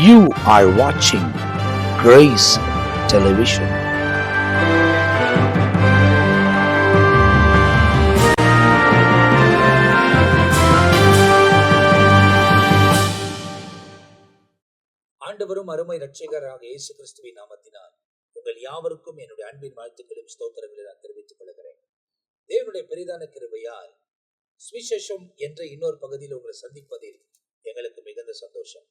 You are watching Grace Television. ஆண்டவரும் அருமை இரட்சகராக இயேசு கிறிஸ்துவின் நாமத்தினால் உங்கள் யாவருக்கும் என்னுடைய அன்பின் வாழ்த்துக்களும் ஸ்தோத்திரங்களை நான் தெரிவித்துக் கொள்கிறேன். தேவனுடைய பெரிதான கிருபையால் சுவிசேஷம் என்ற இன்னொரு பகுதியில் உங்களை சந்திப்பதில் எங்களுக்கு மிகுந்த சந்தோஷம்.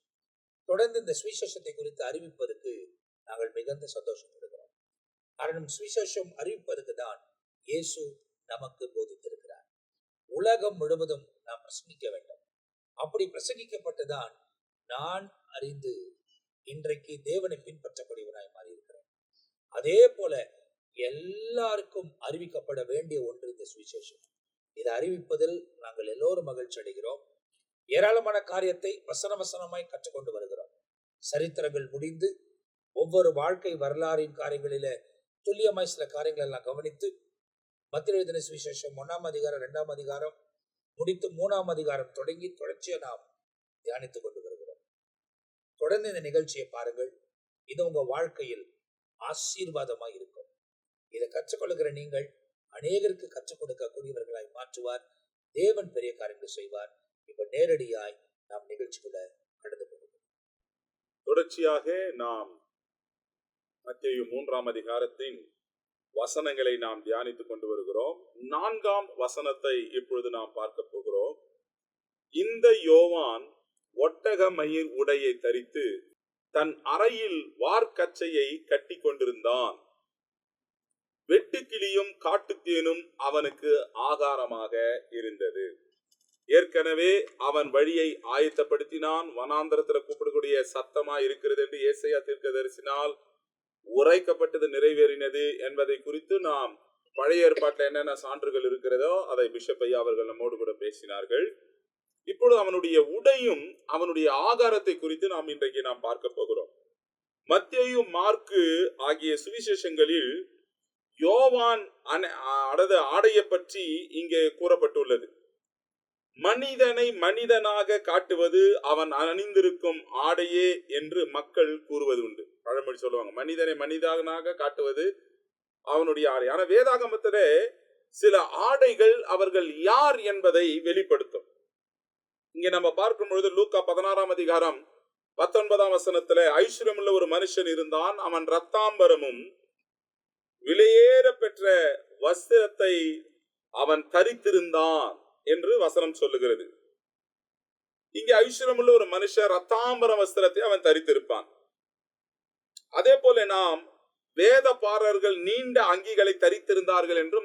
தொடர்ந்து இந்த சுவிசேஷத்தை குறித்து அறிவிப்பதற்கு நாங்கள் மிகுந்த சந்தோஷப்படுகிறோம். காரணம், சுவிசேஷம் அறிவிப்பதற்கு தான் இயேசு நமக்கு போதித்திருக்கிறார். உலகம் முழுவதும் நாம் பிரசங்கிக்க வேண்டும். அப்படி பிரசங்கிக்கப்பட்டுதான் நான் அறிந்து இன்றைக்கு தேவனை பின்பற்றக்கூடியவனாய் மாறியிருக்கிறேன். அதே போல எல்லாருக்கும் அறிவிக்கப்பட வேண்டிய ஒன்று இந்த சுவிசேஷம். இதை அறிவிப்பதில் நாங்கள் எல்லோரும் மகிழ்ச்சி அடைகிறோம். ஏராளமான காரியத்தை வசனமாய் கற்றுக்கொண்டு வருகிறோம். சரித்திரங்கள் முடிந்து ஒவ்வொரு வாழ்க்கை வரலாறின் காரியங்களில துல்லியமாய் சில காரியங்கள் எல்லாம் கவனித்து மத்திய எழுதின சுவிசேஷம் 1ஆம் அதிகாரம் 2ஆம் அதிகாரம் முடித்து 3ஆம் அதிகாரம் தொடங்கி தொடர்ச்சியா நாம் தியானித்துக் கொண்டு வருகிறோம். தொடர்ந்து இந்த நிகழ்ச்சியை பாருங்கள். இது உங்க வாழ்க்கையில் ஆசீர்வாதமாய் இருக்கும். இதை கற்றுக்கொள்கிற நீங்கள் அநேகருக்கு கற்றுக் கொடுக்கக்கூடியவர்களாய் மாற்றுவார். தேவன் பெரிய காரியங்கள் செய்வார். இப்ப நேரடியாய் நாம் நிகழ்ச்சிக்குள்ள கடந்து போகிறோம். தொடர்ச்சியாக நாம் மத்தேயு 3ஆம் அதிகாரத்தின் வசனங்களை நாம் தியானித்துக் கொண்டு வருகிறோம். 4ஆம் வசனத்தை இப்பொழுது நாம் பார்க்க போகிறோம். இந்த யோவான் ஒட்டக மயிர் உடையை தரித்து தன் அறையில் வார்க்கச்சையை கட்டி கொண்டிருந்தான். வெட்டுக்கிளியும் காட்டுத்தேனும் அவனுக்கு ஆகாரமாக இருந்தது. ஏற்கனவே அவன் வழியை ஆயத்தப்படுத்தினான். வனாந்தரத்துல கூப்பிடக்கூடிய சத்தமா இருக்கிறது என்று ஏசாயா தீர்க்கதரிசினால் உரைக்கப்பட்டது நிறைவேறினது என்பதை குறித்து நாம் பழைய ஏற்பாட்டில் என்னென்ன சான்றுகள் இருக்கிறதோ அதை பிஷப் ஐயா அவர்கள் நம்மோடு கூட பேசினார்கள். இப்பொழுது அவனுடைய உடையும் அவனுடைய ஆகாரத்தை குறித்து நாம் இன்றைக்கு நாம் பார்க்க போகிறோம். மத்தேயு, மார்க்கு ஆகிய சுவிசேஷங்களில் யோவான் ஆடையை பற்றி இங்கே கூறப்பட்டுள்ளது. மனிதனை மனிதனாக காட்டுவது அவன் அணிந்திருக்கும் ஆடையே என்று மக்கள் கூறுவது உண்டு. பழமொழி சொல்லுவாங்க, மனிதனை மனிதனாக காட்டுவது அவனுடைய ஆடை. ஆனா வேதாகமத்தில சில ஆடைகள் அவர்கள் யார் என்பதை வெளிப்படுத்தும். இங்க நம்ம பார்க்கும் பொழுது லூக்கா 16ஆம் அதிகாரம் 19ஆம் வசனத்துல ஐஸ்வர்யமுள்ள ஒரு மனுஷன் இருந்தான். அவன் ரத்தாம்பரமும் விலையேற பெற்ற வஸ்திரத்தை அவன் தரித்திருந்தான் என்று வசனம் சொல்லுகிறது. இங்கே ஐஸ்வர்யமுள்ள ஒரு மனுஷன் ரத்தாம்பர வஸ்திரத்தை அவன் தரித்திருப்பான். அதே போல நாம் வேத பாரர்கள் நீண்ட அங்கிகளை தரித்திருந்தார்கள் என்று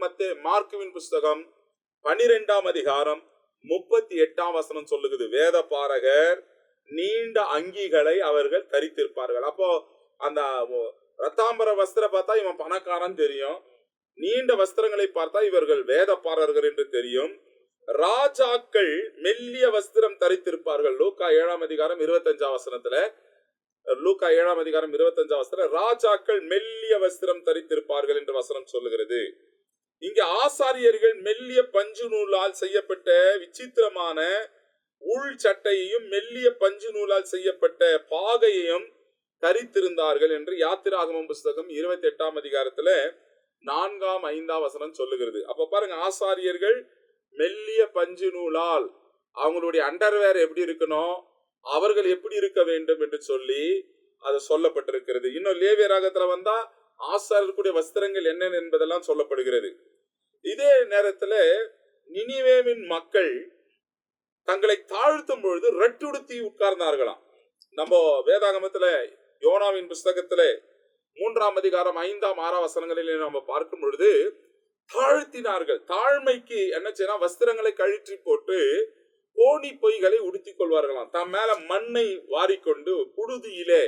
மார்க்குவின் புஸ்தகம் 12ஆம் அதிகாரம் 38ஆம் வசனம் சொல்லுகிறது. வேத பாரகர் நீண்ட அங்கிகளை அவர்கள் தரித்திருப்பார்கள். அப்போ அந்த ரத்தாம்பர வஸ்திரம் பார்த்தா இவன் பணக்காரன் தெரியும். நீண்ட வஸ்திரங்களை பார்த்தா இவர்கள் வேத பாரகர் என்று தெரியும். ராஜாக்கள் மெல்லிய வஸ்திரம் தரித்திருப்பார்கள். லூக்கா 7ஆம் அதிகாரம் 25ஆம் வசனத்துல ராஜாக்கள் மெல்லிய வஸ்திரம் தரித்திருப்பார்கள் என்று வசனம் சொல்லுகிறது. இங்க ஆசாரியர்கள் மெல்லிய பஞ்சு நூலால் செய்யப்பட்ட விசித்திரமான உள் சட்டையையும் மெல்லிய பஞ்சு நூலால் செய்யப்பட்ட பாகையையும் தரித்திருந்தார்கள் என்று யாத்திராகமம் புஸ்தகம் 28ஆம் அதிகாரத்துல 4ஆம் 5ஆம் வசனம் சொல்லுகிறது. அப்ப பாருங்க, ஆசாரியர்கள் மெல்லிய பஞ்சு நூலால் அவங்களுடைய அண்டர்வேர் எப்படி இருக்கணும், அவர்கள் எப்படி இருக்க வேண்டும் என்று சொல்லி அது சொல்லப்பட்டிருக்கிறது. இன்னும் லேவிய ராகத்துல வந்தா ஆசாரியர்களுடைய வஸ்திரங்கள் என்னென்ன என்பதெல்லாம் சொல்லப்படுகிறது. இதே நேரத்துல நினிவேவின் மக்கள் தங்களை தாழ்த்தும் பொழுது ரெட்டுடுத்தி உட்கார்ந்தார்களாம். நம்ம வேதாகமத்துல யோனாவின் புஸ்தகத்துல 3ஆம் அதிகாரம் 5ஆம் 6ஆம் வசனங்களிலே நம்ம பார்க்கும் பொழுது தாழ்த்தினார்கள். தாழ்மைக்கு என்ன செய்யலாம், வஸ்திரங்களை கழற்றி போட்டு கோணி பொய்களை உடுத்திக் கொள்வார்களாம். தம் மேல மண்ணை வாரிக்கொண்டு புழுதியிலே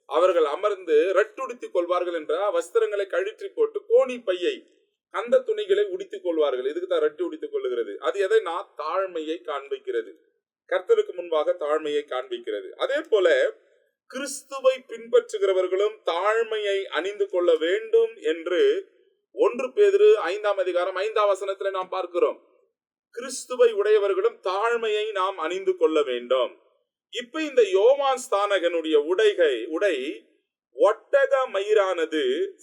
அவர்கள் அமர்ந்து ரெட்டுடுத்திக் கொள்வார்கள் என்ற வஸ்திரங்களை கழற்றி போட்டு கோணி பையை அந்த துணிகளை உடுத்திக் கொள்வார்கள். இதுக்கு தான் ரெட்டு உடுத்திக் கொள்ளுகிறது. அது எதை நான் தாழ்மையை காண்பிக்கிறது, கர்த்தருக்கு முன்பாக தாழ்மையை காண்பிக்கிறது. அதே போல கிறிஸ்துவை பின்பற்றுகிறவர்களும் தாழ்மையை அணிந்து கொள்ள வேண்டும் என்று 1 பேதுரு 5ஆம் அதிகாரம் 5ஆம் வசனத்துல நாம் பார்க்கிறோம். கிறிஸ்துவை உடையவர்களும் தாழ்மையை நாம் அணிந்து கொள்ள வேண்டும். இப்ப இந்த யோவான் ஸ்நானகனுடைய உடை ஒட்டக மயிரானது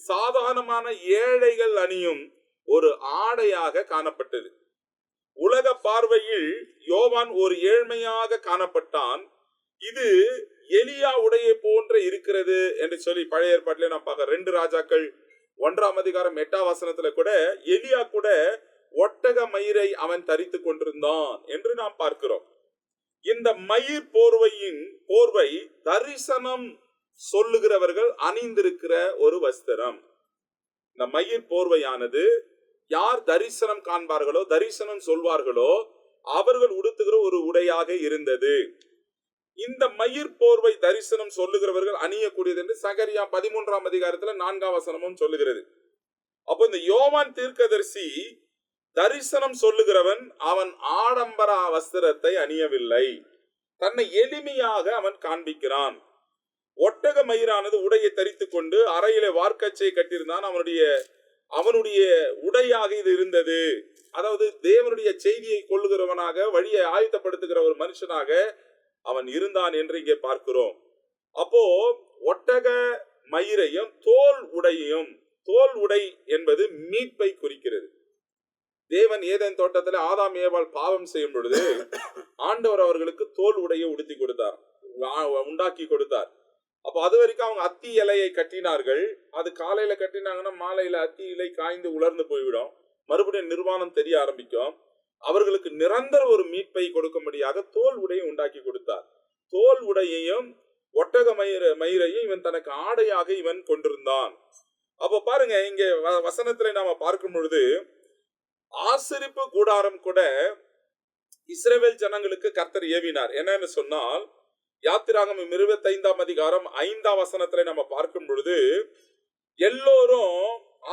சாதாரணமான ஏழைகள் அணியும் ஒரு ஆடையாக காணப்பட்டது. உலக பார்வையில் யோவான் ஒரு ஏழ்மையாக காணப்பட்டான். இது எலியா உடையை போன்ற இருக்கிறது என்று சொல்லி பழைய ஏற்பாட்டிலே நாம் பார்க்க 2 ராஜாக்கள் 1ஆம் அதிகாரம் 8ஆம் வசனத்துல கூட எலியா கூட ஒட்டக மயிரை அவன் தரித்து கொண்டிருந்தான் என்று நாம் பார்க்கிறோம். இந்த மயிர் போர்வை தரிசனம் சொல்லுகிறவர்கள் அணிந்திருக்கிற ஒரு வஸ்திரம். இந்த மயிர் போர்வையானது யார் தரிசனம் காண்பார்களோ, தரிசனம் சொல்வார்களோ அவர்கள் உடுத்துகிற ஒரு உடையாக இருந்தது. இந்த மயிர் போர்வை தரிசனம் சொல்லுகிறவர்கள் அணியக்கூடியது என்று சகரியா 13ஆம் அதிகாரத்துல 4ஆம் வசனமும் சொல்லுகிறது. அப்போ இந்த யோவான் தீர்க்கதரிசி தரிசனம் சொல்லுகிறவன் அவன் ஆடம்பர வஸ்திரத்தை அணியவில்லை, தன்னை எளிமையாக அவன் காண்பிக்கிறான். ஒட்டக மயிரானது உடையை தரித்து கொண்டு அறையில வார்க்கச்சை கட்டியிருந்தான். அவனுடைய உடையாக இது இருந்தது. அதாவது தேவனுடைய செய்தியை கொள்ளுகிறவனாக, வழியை ஆயத்தப்படுத்துகிற ஒரு மனுஷனாக அவன் இருந்தான் என்று இங்கே பார்க்கிறோம். அப்போ ஒட்டக மயிரையும் தோல் உடை என்பது மீட்பை குறிக்கிறது. தேவன் ஏதேன் தோட்டத்தில் ஆதாம் ஏவாள் பாவம் செய்யும் பொழுது ஆண்டவர் அவர்களுக்கு தோல் உடையை உண்டாக்கி கொடுத்தார். அப்போ அது வரைக்கும் அவங்க அத்தி இலையை கட்டினார்கள். அது காலையில கட்டினாங்கன்னா மாலையில அத்தி இலை காய்ந்து உலர்ந்து போய்விடும். மறுபடியும் நிர்வாணம் தெரிய ஆரம்பிக்கும். அவர்களுக்கு நிரந்தர ஒரு மீட்பை கொடுக்கும்படியாக தோல் உடையை உண்டாக்கி கொடுத்தார். தோல் உடையையும் ஒட்டக மயிரையும் இவன் தனக்கு ஆடையாக இவன் கொண்டிருந்தான். அப்ப பாருங்க, இங்க வசனத்துல நாம பார்க்கும் பொழுது ஆசரிப்பு கூடாரம் கூட இஸ்ரவேல் ஜனங்களுக்கு கர்த்தர் ஏவினார். என்னன்னு சொன்னால் யாத்திராகமம் 25ஆம் அதிகாரம் 5ஆம் வசனத்துல நம்ம பார்க்கும் பொழுது எல்லோரும்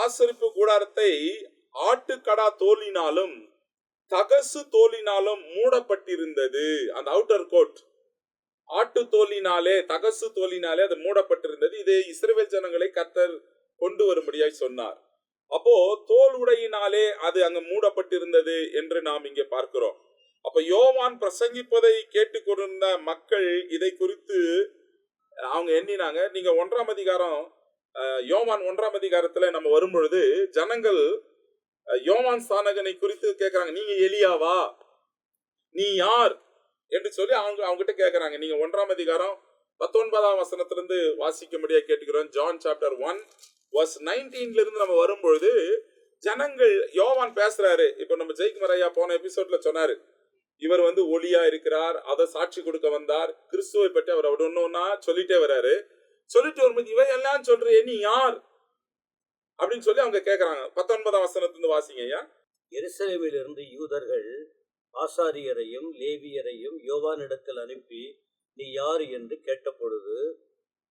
ஆசரிப்பு கூடாரத்தை ஆட்டுக்கடா தோலினாலும் தகசு தோலினாலும் மூடப்பட்டிருந்தது. அந்த அவுட்டர் கோட் ஆட்டு தோலினாலே தகசு தோலினாலே அது மூடப்பட்டிருந்தது. இது இஸ்ரவேல் ஜனங்களை கர்த்தர் கொண்டு வரும்படியாய் சொன்னார். அப்போ தோல் உடையினாலே அது அங்கு மூடப்பட்டிருந்தது என்று நாம் இங்கே பார்க்கிறோம். அப்ப யோவான் பிரசங்கிப்பதை கேட்டுக்கொண்டிருந்த மக்கள் இதை குறித்து அவங்க எண்ணினாங்க. நீங்க 1ஆம் அதிகாரம் யோவான் 1ஆம் அதிகாரத்துல நம்ம வரும்பொழுது ஜனங்கள் யோவான் ஸ்நானகனை குறித்து கேட்கிறாங்க, நீங்க எலியாவா, நீ யார் என்று சொல்லி அவங்க கிட்ட கேட்கிறாங்க. நீங்க 1ஆம் அதிகாரம் 19ஆம் வசனத்திலிருந்து வாசிக்கும்படியா கேட்டுக்கிறோம். ஜான் சாப்டர் 1:19 இருந்து நம்ம வரும்பொழுது ஜனங்கள் யோவான் பேசுறாரு. இப்ப நம்ம ஜெய்குமார் ஐயா போன எபிசோட்ல சொன்னாரு, இவர் ஒளியா இருக்கிறார், அதை சாட்சி கொடுக்க வந்தார். கிறிஸ்துவை பற்றி அவர் ஒன்னொன்னா சொல்லிட்டே வர்றாரு. சொல்லிட்டு வரும்போது இவை எல்லாம் சொல்றே, நீ யார் அப்படின்னு சொல்லி அவங்க கேட்கறாங்க. 19ஆம் வசனத்திலிருந்து வாசிங்க ஐயா. எருசலேமில் இருந்து யூதர்கள் ஆசாரியரையும் லேவியரையும் யோவானிடத்தில் அனுப்பி நீ யார் என்று கேட்ட பொழுது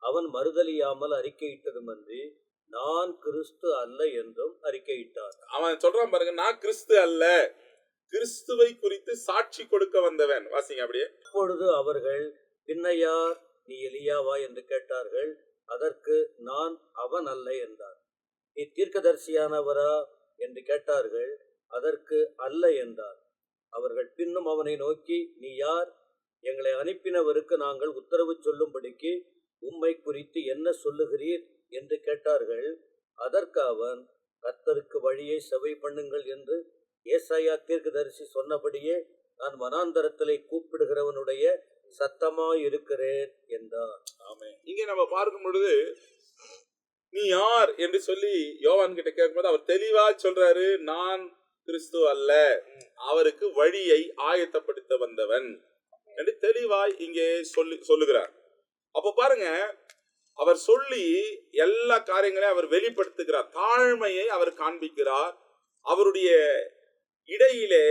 அவன் மறுதலியாமல் அறிக்கையிட்டதுமன்றி நான் கிறிஸ்து அல்ல என்றும் அறிக்கையிட்டார். அவன் சொல்றான் பாருங்க, நான் கிறிஸ்து அல்ல, கிறிஸ்துவை குறித்து சாட்சி கொடுக்க வந்தவன். வாசிங்க அப்படியே. அப்பொழுது அவர்கள் பின்னையார் நீ எலியாவா என்று கேட்டார்கள். அதற்கு நான் அவன் அல்ல என்றார். நீ தீர்க்கதரிசியானவரா என்று கேட்டார்கள். அதற்கு அல்ல என்றார். அவர்கள் பின்னும் அவனை நோக்கி நீ யார், எங்களை அனுப்பினவருக்கு நாங்கள் உத்தரவு சொல்லும்படிக்கு உம்மை குறித்து என்ன சொல்லுகிறீர் என்று கேட்டார்கள். அதற்கு அவன் கர்த்தருக்கு வழியை செவை பண்ணுங்கள் என்று ஏசாயா தீர்க்கதரிசி சொன்னபடியே நான் வனாந்தரத்திலே கூப்பிடுகிறவனுடைய சத்தமாய் இருக்கிறேன் என்றார். ஆமென். இங்கே நம்ம பார்க்கும் பொழுது நீ யார் என்று சொல்லி யோவான் கிட்ட கேட்கும்போது அவர் தெளிவா சொல்றாரு, நான் கிறிஸ்து அல்ல, அவருக்கு வழியை ஆயத்தப்படுத்த வந்தவன் என்று தெளிவாய் இங்கே சொல்லுகிறார். அப்ப பாருங்க, அவர் சொல்லி எல்லா காரியங்களையும் அவர் வெளிப்படுத்துகிறார். தாழ்மையை அவர் காண்பிக்கிறார். அவருடைய இடையிலே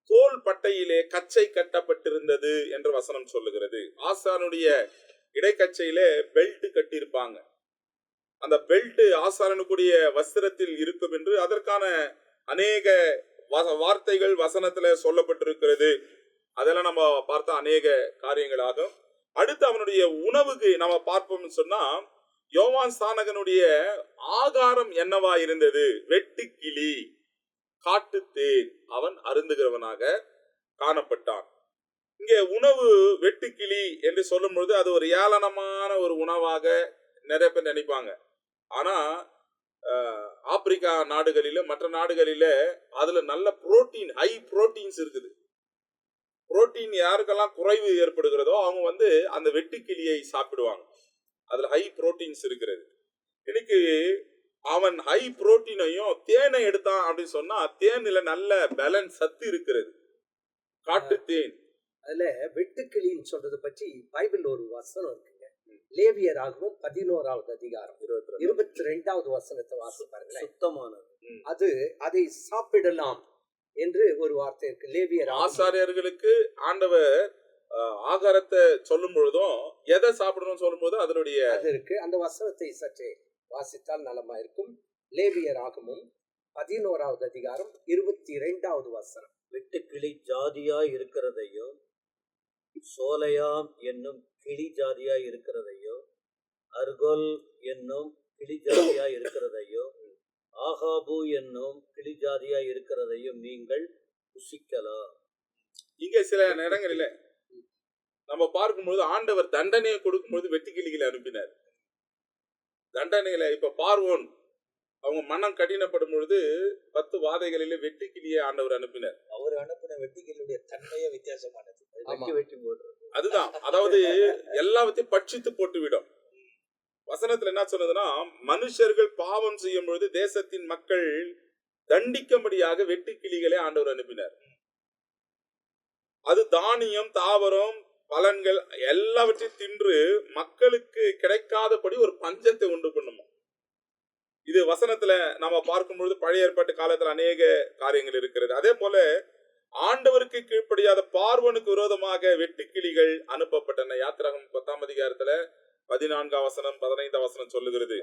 தோல் பட்டையிலே கச்சை கட்டப்பட்டிருந்தது என்று வசனம் சொல்லுகிறது. ஆசாரனுடைய இடைக்கச்சையிலே பெல்ட் கட்டியிருப்பாங்க. அந்த பெல்ட் ஆசாரனுக்குரிய வஸ்திரத்தில் இருக்கும் என்று அதற்கான அநேக வார்த்தைகள் வசனத்துல சொல்லப்பட்டிருக்கிறது. அதெல்லாம் நம்ம பார்த்த அநேக காரியங்களாகும். அடுத்து அவனுடைய உணவுக்கு நம்ம பார்ப்போம்னு சொன்னா யோவான் ஸ்நானகனுடைய ஆகாரம் என்னவா இருந்தது? வெட்டுக்கிளி, காட்டுத்தேன் அவன் அருந்துகிறவனாக காணப்பட்டான். இங்கே உணவு வெட்டுக்கிளி என்று சொல்லும் பொழுது அது ஒரு ஏளனமான ஒரு உணவாக நிறைய பேர் நினைப்பாங்க. ஆனா ஆப்பிரிக்கா நாடுகளில மற்ற நாடுகளில அதுல நல்ல புரோட்டீன், ஹை புரோட்டீன்ஸ் இருக்குது. புரோட்டீன் யாருக்கெல்லாம் குறைவு ஏற்படுகிறதோ அவங்க அந்த வெட்டுக்கிளியை சாப்பிடுவாங்க. அதுல ஹை புரோட்டீன்ஸ் இருக்கிறது. இன்னைக்கு அவன் ஹை புரோட்டீனையும் தேனை எடுத்தான் அப்படின்னு சொன்னா தேனில நல்ல பேலன்ஸ் சத்து இருக்கிறது. காட்டு தேன். அதுல வெட்டுக்கிளின்னு சொல்றது பற்றி பைபிள் ஒரு வசனம் இருக்குங்க. லேவியராகவும் 11வது அதிகாரம் 22வது வசனத்தை வாசி பாருங்களேன். சுத்தமானது. அது அதை சாப்பிடலாம் என்று ஒரு வார்த்தை இருக்கு. லேவியர் ஆசாரியர்களுக்கு ஆண்டவர் ஆகாரத்தை சொல்லும் பொழுதும் எதை சாப்பிடணும் சொல்லும் போது அதனுடைய அது இருக்கு. அந்த வசனத்தை சற்றே வாசித்தால் நலமா இருக்கும். லேவியராகவும் 11வது அதிகாரம் 22வது வசனம். வெட்டுக்கிளி ஜாதியாய் இருக்கிறதையும் சோலையாம் என்னும் கிளி ஜாதியாய் இருக்கிறதையும் அர்கொல் என்னும் கிளி ஜாதியாய் இருக்கிறதையும் ஆகாபு என்னும் கிளி ஜாதியாய் இருக்கிறதையும் நீங்கள் புசிக்கலாம். இங்க சில நேரங்களில நம்ம பார்க்கும்போது ஆண்டவர் தண்டனையை கொடுக்கும்போது வெட்டுக்கிளிகளை அனுப்பினார். தண்டனைகளை இப்ப பார்வோன் அவங்க மனம் கடினப்படும் பொழுது 10 வாதைகளிலே வெட்டுக்கிளியை ஆண்டவர் அனுப்பினார். அவர் அனுப்பின வெட்டுக்கிளியுடைய தன்மையே வித்தியாசமானது. வெட்டி போடுறது. அதுதான், அதாவது எல்லாத்தையும் பட்சித்து போட்டு விடும். வசனத்துல என்ன சொன்னதுன்னா, மனுஷர்கள் பாவம் செய்யும் பொழுது தேசத்தின் மக்கள் தண்டிக்கும்படியாக வெட்டுக்கிளிகளை ஆண்டவர் அனுப்பினார். அது தானியம், தாவரம், பலன்கள் எல்லாவற்றையும் தின்று மக்களுக்கு கிடைக்காதபடி ஒரு பஞ்சத்தை உண்டு பண்ணுமா. இது வசனத்துல நாம பார்க்கும் பொழுது பழைய ஏற்பாட்டு காலத்துல அநேக காரியங்கள் இருக்கிறது. அதே போல ஆண்டவருக்கு கீழ்ப்படியாத பார்வோனுக்கு விரோதமாக வெட்டுக்கிளிகள் அனுப்பப்பட்டன. யாத்திராகமம் 10ஆம் அதிகாரத்துல 14ஆம் வசனம் 15ஆம் வசனம் சொல்லுகிறது.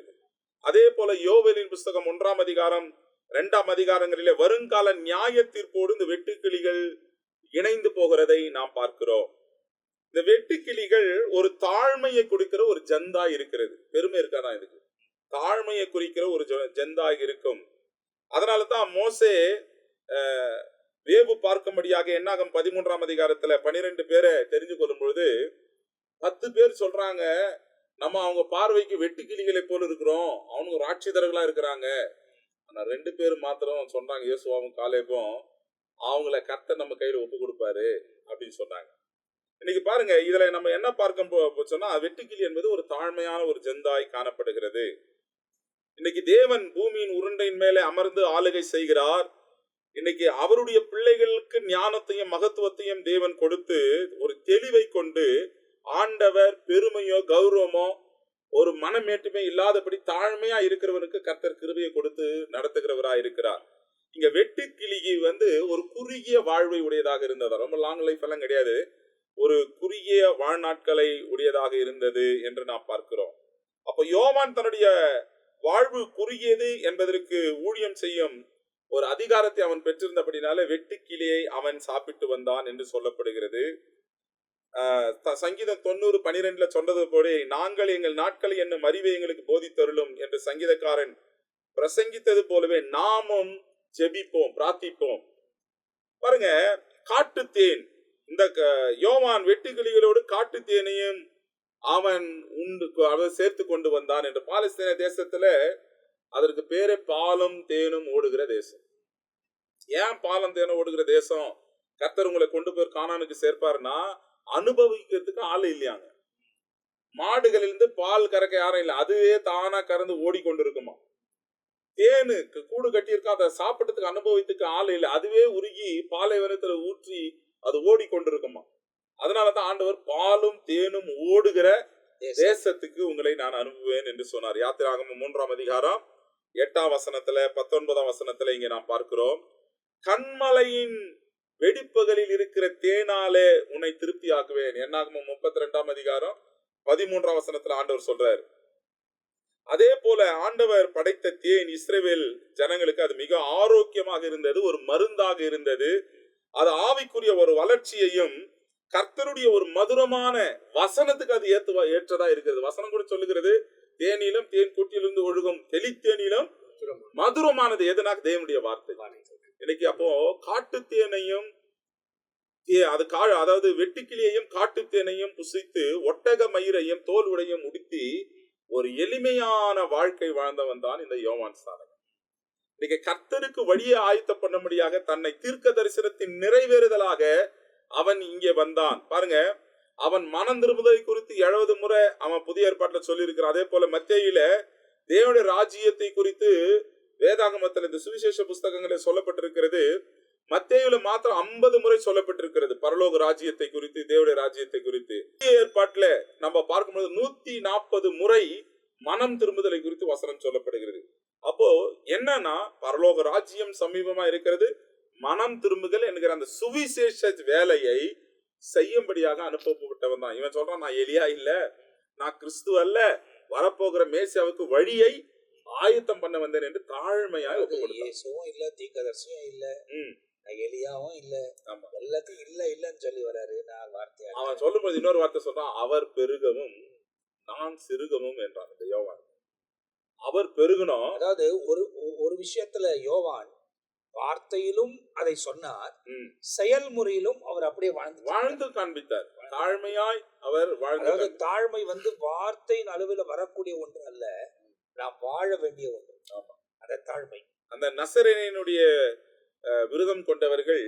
அதே போல யோவேலின் புஸ்தகம் 1ஆம் அதிகாரம் 2ஆம் அதிகாரங்களிலே வருங்கால நியாய தீர்ப்போடு இந்த வெட்டுக்கிளிகள் இணைந்து போகிறதை நாம் பார்க்கிறோம். இந்த வெட்டுக்கிளிகள் ஒரு தாழ்மையை குறிக்கிற ஒரு ஜந்தா இருக்கிறது. பெருமை இருக்காதான் இதுக்கு? தாழ்மையை குறிக்கிற ஒரு ஜந்தா இருக்கும். அதனாலதான் மோசே வேவு பார்க்கும்படியாக என்னாகும் 13ஆம் அதிகாரத்துல 12 பேரை தெரிஞ்சு கொள்ளும் பொழுது 10 பேர் சொல்றாங்க, நம்ம அவங்க பார்வைக்கு வெட்டுக்கிளிகளை போல இருக்கிறோம், அவனுக்கு ராட்சிதர்களா இருக்கிறாங்க. ஆனா 2 பேர் மாத்திரம் சொன்னாங்க, யோசுவாவும் காலேபும், அவங்கள கர்த்தர் நம்ம கையில ஒப்பு கொடுப்பாரு அப்படின்னு சொன்னாங்க. இன்னைக்கு பாருங்க, இதுல நம்ம என்ன பார்க்க சொன்னா, வெட்டுக்கிளி என்பது ஒரு தாழ்மையான ஒரு ஜந்தாய் காணப்படுகிறது. இன்னைக்கு தேவன் பூமியின் உருண்டையின் மேலே அமர்ந்து ஆளுகை செய்கிறார். இன்னைக்கு அவருடைய பிள்ளைகளுக்கு ஞானத்தையும் மகத்துவத்தையும் தேவன் கொடுத்து ஒரு தெளிவை கொண்டு ஆண்டவர் பெருமையோ கௌரவமோ ஒரு மனமேட்டுமே இல்லாதபடி தாழ்மையா இருக்கிறவனுக்கு கர்த்தர் கிருபையை கொடுத்து நடத்துகிறவரா இருக்கிறார். இங்க வெட்டுக்கிளிக்கு ஒரு குறுகிய வாழ்வை உடையதாக இருந்ததா, ரொம்ப லாங் லைஃப் எல்லாம் கிடையாது, ஒரு குறுகிய வாழ்நாட்களை உடையதாக இருந்தது என்று நாம் பார்க்கிறோம். அப்ப யோவான் தன்னுடைய வாழ்வு குறுகியது என்பதற்கு ஊழியம் செய்யும் ஒரு அதிகாரத்தை அவன் பெற்றிருந்தபடினால வெட்டுக்கிளியை அவன் சாப்பிட்டு வந்தான் என்று சொல்லப்படுகிறது. சங்கீதம் 90:12 சொன்னது போல, நாங்கள் எங்கள் நாட்களை என்னும் அறிவை எங்களுக்கு போதித்தருளும் என்று சங்கீதக்காரன் பிரசங்கித்தது போலவே நாமும் ஜெபிப்போம், பிரார்த்திப்போம். பாருங்க, காட்டுத்தேன், இந்த யோவான் வெட்டுக்கிளிகளோடு காட்டுத்தேனையும் அவன் சேர்த்து கொண்டு வந்தான் என்று. பாலஸ்தீன தேசத்துல அதற்கு பேரே பாலும் தேனும் ஓடுகிற தேசம். ஏன் பாலும் தேனும் ஓடுகிற தேசம்? கர்த்தர் உங்களை கொண்டு போய் கானானுக்கு சேர்ப்பாருன்னா அனுபவிக்கிறதுக்கு ஆள் இல்லையாங்க. மாடுகளிலிருந்து பால் கறக்க யாரும் இல்லை, அதுவே தானா கறந்து ஓடிக்கொண்டிருக்குமா. தேனுக்கு கூடு கட்டியிருக்கா, அதை சாப்பிட்டதுக்கு அனுபவித்துக்கு ஆள் இல்லை, அதுவே உருகி பாலைவனத்துல ஊற்றி அது ஓடிக்கொண்டிருக்குமா. அதனாலதான் ஆண்டவர் பாலும் தேனும் ஓடுகிற தேசத்துக்கு உங்களை நான் அனுப்புவேன் என்று சொன்னார். யாத்திராகமம் 3ஆம் அதிகாரம் 8ஆம் வசனத்துல 19ஆம் வசனத்துல இங்க நாம் பார்க்கிறோம், கண்மலையின் வெடிப்புகளில் இருக்கிற தேனாலே உன்னை திருப்தி ஆக்குவேன். என்னாகமம் 32ஆம் அதிகாரம் 13ஆம் வசனத்துல ஆண்டவர் சொல்றாரு. அதே போல ஆண்டவர் படைத்த தேன் இஸ்ரவேல் ஜனங்களுக்கு அது மிக ஆரோக்கியமாக இருந்தது, ஒரு மருந்தாக இருந்தது. அது ஆவிக்குரிய ஒரு வளர்ச்சியையும் கர்த்தருடைய ஒரு மதுரமான வசனத்துக்கு அது ஏற்றதா இருக்கிறது. வசனம் கூட சொல்லுகிறது, தேனிலும் தேன் கூட்டிலிருந்து ஒழுகும் தெளித்தேனிலும் மதுரமானது. எதனாக? தேவனுடைய வார்த்தை. இன்னைக்கு அப்போ காட்டு தேனையும் அதாவது வெட்டுக்கிளியையும் காட்டுத்தேனையும் புசித்து ஒட்டக மயிரையும் தோல் உடையும் உடுத்தி ஒரு எளிமையான வாழ்க்கை வாழ்ந்தவன் தான் இந்த யோவான் ஸ்நானகன். இன்னைக்கு கர்த்தருக்கு வழியை ஆயத்த பண்ணும்படியாக தன்னை தீர்க்க தரிசனத்தின் நிறைவேறுதலாக அவன் இங்கே வந்தான். பாருங்க, அவன் மனம் திரும்புதலை குறித்து 70 முறை அவன் புதிய ஏற்பாட்டில் சொல்லி இருக்கிறான். அதே போல மத்தேயுல தேவனுடைய ராஜ்யத்தை குறித்து வேதாகமத்தில் இந்த சுவிசேஷ புஸ்தகங்களில் சொல்லப்பட்டிருக்கிறது. மத்தேயுல மாத்திரம் 50 முறை சொல்லப்பட்டிருக்கிறது பரலோக ராஜ்யத்தை குறித்து, தேவனுடைய ராஜ்யத்தை குறித்து. புதிய ஏற்பாட்டுல நம்ம பார்க்கும்போது 140 முறை மனம் திரும்புதலை குறித்து வசனம் சொல்லப்படுகிறது. அப்போ என்னன்னா, பரலோக ராஜ்யம் சமீபமா இருக்கிறது, மனம் திரும்புதல் என்கிற அந்த சுவிசேஷ வேலையை செய்யும்படியாக அனுப்பப்பட்டவன் தான் இவன். சொல்றான், நான் எலியா இல்ல, நான் கிறிஸ்து அல்ல, வரப்போகிற மேசியாவுக்கு வழியை ஆயத்தம் பண்ண வந்தேன் என்று தாழ்மையாக இயேசுவும் இல்ல, தீர்க்கதரிசியும் இல்ல, எலியாவும் இல்ல, எல்லாத்தையும் இல்ல இல்லன்னு சொல்லி வராரு. நான் வார்த்தை அவன் சொல்லும்போது இன்னொரு வார்த்தை சொல்றான், அவர் பெருகவும் நான் சிறுகவும் என்றான் இந்த யோவான். அவர் பெருகணும். அதாவது ஒரு விஷயத்துல யோவான் வார்த்தையிலும் அதை சொன்னார், செயல்முறையிலும் அவர் அப்படியே வாழ்ந்து காண்பித்தார். தாழ்மையாய் அவர் வாழ்ந்து. தாழ்மை வார்த்தையின் அளவில் வரக்கூடிய ஒன்று அல்ல, நாம் வாழ வேண்டிய ஒன்று. அந்த தாழ்மை. அந்த நசரேயனுடைய விரதம் கொண்டவர்கள்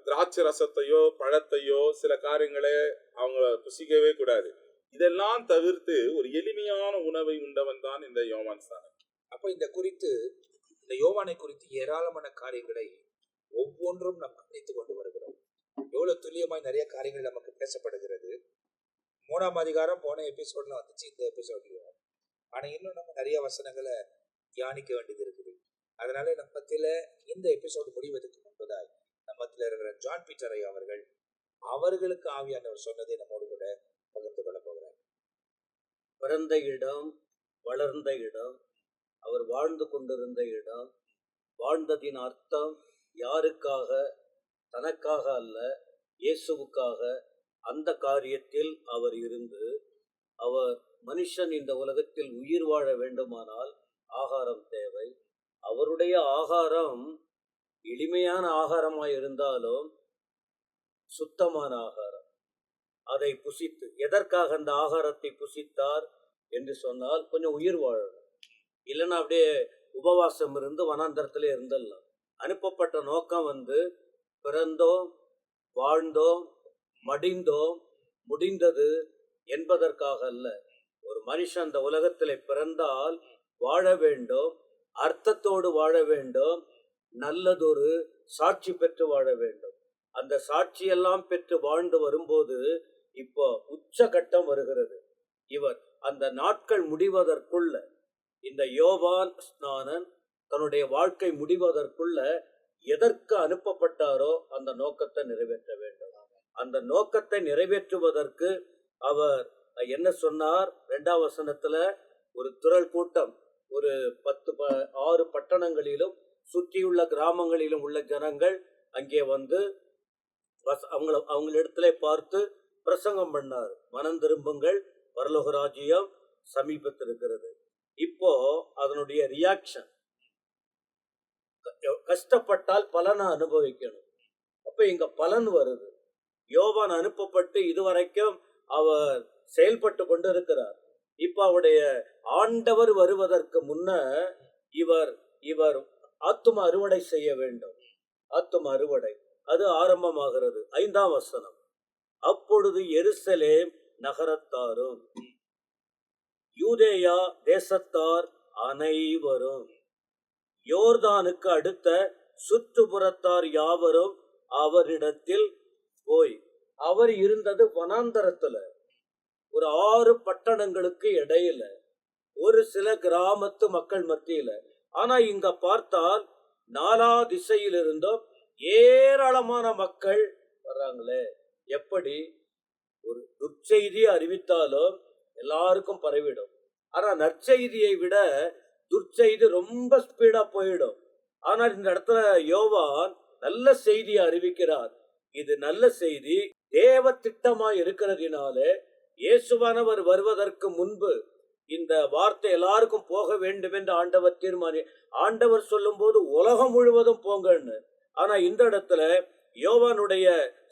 திராட்சை ரசத்தையோ பழத்தையோ சில காரியங்களை அவங்க புசிக்கவே கூடாது. இதெல்லாம் தவிர்த்து ஒரு எளிமையான உணவை உண்டவன் தான் இந்த யோவான் ஸ்நானகன். அப்ப இந்த யோவானை குறித்து ஏராளமான காரியங்களை ஒவ்வொன்றும் நாம் கவனித்துக் கொண்டு வருகிறோம். எவ்வளவு துல்லியமாய் நிறைய காரியங்கள் நமக்கு பேசப்படுகிறது. 3ஆம் அதிகாரம் போன எபிசோட்ல வந்துச்சு, இந்த எபிசோட்லயும். ஆனா இன்னும் நம்ம நிறைய வசனங்களை தியானிக்க வேண்டியது இருக்குது. அதனால நம்ம மத்தியில இந்த எபிசோடு முடிவதற்கு முன்பதாய் நம்ம மத்தியில இருக்கிற ஜான் பீட்டர் ஐயா அவர்களுக்கு ஆவியானவர் சொன்னதை நம்மோடு கூட பகிர்ந்து கொள்ள போகிறார். பிறந்த இடம், வளர்ந்த இடம், அவர் வாழ்ந்து கொண்டிருந்த இடம், வாழ்ந்ததின் அர்த்தம் யாருக்காக? தனக்காக அல்ல, இயேசுவுக்காக. அந்த காரியத்தில் அவர் இருந்து, அவர் மனுஷன் இந்த உலகத்தில் உயிர் வாழ வேண்டுமானால் ஆகாரம் தேவை. அவருடைய ஆகாரம் எளிமையான ஆகாரமாய் இருந்தாலும் சுத்தமான ஆகாரம். அதை புசித்து, எதற்காக அந்த ஆகாரத்தை புசித்தார் என்று சொன்னால், கொஞ்சம் உயிர் வாழணும். இல்லைன்னா அப்படியே உபவாசம் இருந்து வனாந்தரத்திலே இருந்துடலாம். அனுப்பப்பட்ட நோக்கம் பிறந்தோம், வாழ்ந்தோம், மடிந்தோம், முடிந்தது என்பதற்காக அல்ல. ஒரு மனுஷன் அந்த உலகத்திலே பிறந்தால் வாழ வேண்டும், அர்த்தத்தோடு வாழ வேண்டும், நல்லதொரு சாட்சி பெற்று வாழ வேண்டும். அந்த சாட்சியெல்லாம் பெற்று வாழ்ந்து வரும்போது இப்போ உச்சகட்டம் வருகிறது. இவர் அந்த நாட்கள் முடிவதற்குள்ள, இந்த யோவான் ஸ்நானன் தன்னுடைய வாழ்க்கை முடிவதற்குள்ள எதற்கு அனுப்பப்பட்டாரோ அந்த நோக்கத்தை நிறைவேற்ற வேண்டும். அந்த நோக்கத்தை நிறைவேற்றுவதற்கு அவர் என்ன சொன்னார்? 2ஆம் வசனத்துல, ஒரு திரள் கூட்டம், ஒரு 6 பட்டணங்களிலும் சுற்றியுள்ள கிராமங்களிலும் உள்ள ஜனங்கள் அங்கே அவங்களிடத்துல பார்த்து பிரசங்கம் பண்ணார். மனம் திரும்புங்கள், பரலோக ராஜ்யம் சமீபத்திருக்கிறது. இப்போ அதனுடைய ரியாக்ஷன், கஷ்டப்பட்டால் பலனை அனுபவிக்கணும். அப்ப இங்க பலன் வருது. யோவான் அனுப்பப்பட்டு இதுவரைக்கும் அவர் செயல்பட்டு கொண்டு இருக்கிறார். இப்ப அவருடைய ஆண்டவர் வருவதற்கு முன்ன இவர் ஆத்தும அறுவடை செய்ய வேண்டும். ஆத்தும அறுவடை அது ஆரம்பமாகிறது. 5ஆம் வசனம், அப்பொழுது எருசலேம் நகரத்தாரும் யூதேயா தேசத்தார் அனைவரும் யோர்தானுக்கு அடுத்த சுற்றுப்புறத்தார் யாவரும் அவரிடத்தில் போய், அவர் இருந்தது வனாந்தரத்துல, ஒரு 6 பட்டணங்களுக்கு இடையில, ஒரு சில கிராமத்து மக்கள் மத்தியில. ஆனா இங்க பார்த்தால் 4 திசையிலிருந்தும் ஏராளமான மக்கள் வர்றாங்களே. எப்படி? ஒரு துர்ச்செய்தியை அறிவித்தாலும் எல்லாருக்கும் பரவிடும். ஆனா நற்செய்தியை விட துர்ச்செய்தி ரொம்ப ஸ்பீடா போயிடும். ஆனால் இந்த இடத்துல யோவான் நல்ல செய்தியை அறிவிக்கிறார். இது நல்ல செய்தி. தேவ திட்டமா இருக்கிறதுனாலே இயேசுவானவர் வருவதற்கு முன்பு இந்த வார்த்தை எல்லாருக்கும் போக வேண்டும் என்று ஆண்டவர் ஆண்டவர் சொல்லும் போது உலகம் முழுவதும் போங்கன்னு. ஆனா இந்த இடத்துல யோவானுடைய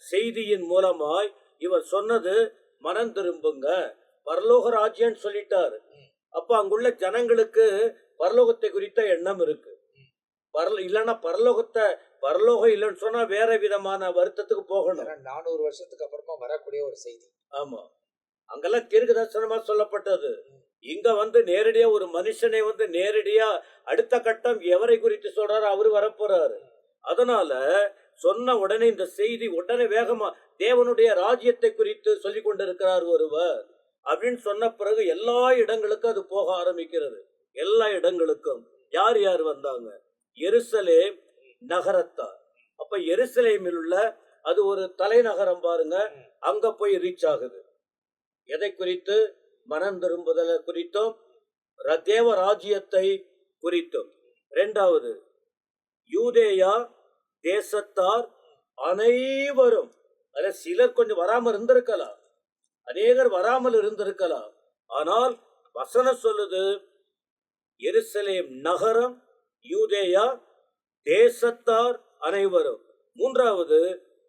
செய்தியின் மூலமாய் இவர் சொன்னது மனம் திரும்புங்க, பரலோக ராஜ்யம் சொல்லிட்டாரு. அப்ப அங்குள்ள ஜனங்களுக்கு பரலோகத்தை குறித்த எண்ணம் இருக்கு. இல்லைன்னா பரலோகம் இல்லைன்னு சொன்னா வேற விதமான வருத்தத்துக்கு போகணும். 400 வருஷத்துக்கு அப்புறமா வரக்கூடிய ஒரு செய்தி. ஆமா, அங்கெல்லாம் தீர்க்க தரிசனமா சொல்லப்பட்டது. இங்க நேரடியா ஒரு மனுஷனை நேரடியா அடுத்த கட்டம் எவரை குறித்து சொல்றாரு, அவரு வரப்போறாரு. அதனால சொன்ன உடனே இந்த செய்தி உடனே வேகமா தேவனுடைய ராஜ்யத்தை குறித்து சொல்லி கொண்டிருக்கிறார் ஒருவர் அப்படின்னு சொன்ன பிறகு எல்லா இடங்களுக்கும் அது போக ஆரம்பிக்கிறது. எல்லா இடங்களுக்கும் யார் யார் வந்தாங்க? எருசலேம் நகரத்தார். அப்ப எருசலேமில் உள்ள அது ஒரு தலைநகரம் பாருங்க, அங்க போய் ரீச் ஆகுது. எதை குறித்து? மனம் திரும்புதலை குறித்தும் தேவ ராஜ்யத்தை குறித்தும். இரண்டாவது, யூதேயா தேசத்தார் அனைவரும், சிலர் கொஞ்சம் வராமல் இருந்திருக்கலாம், அநேகர் வராமல் இருந்திருக்கலாம். ஆனால் வசனம் சொல்லுது எருசலேம் நகரம், யூதேயா தேசத்தார் அனைவரும். மூன்றாவது,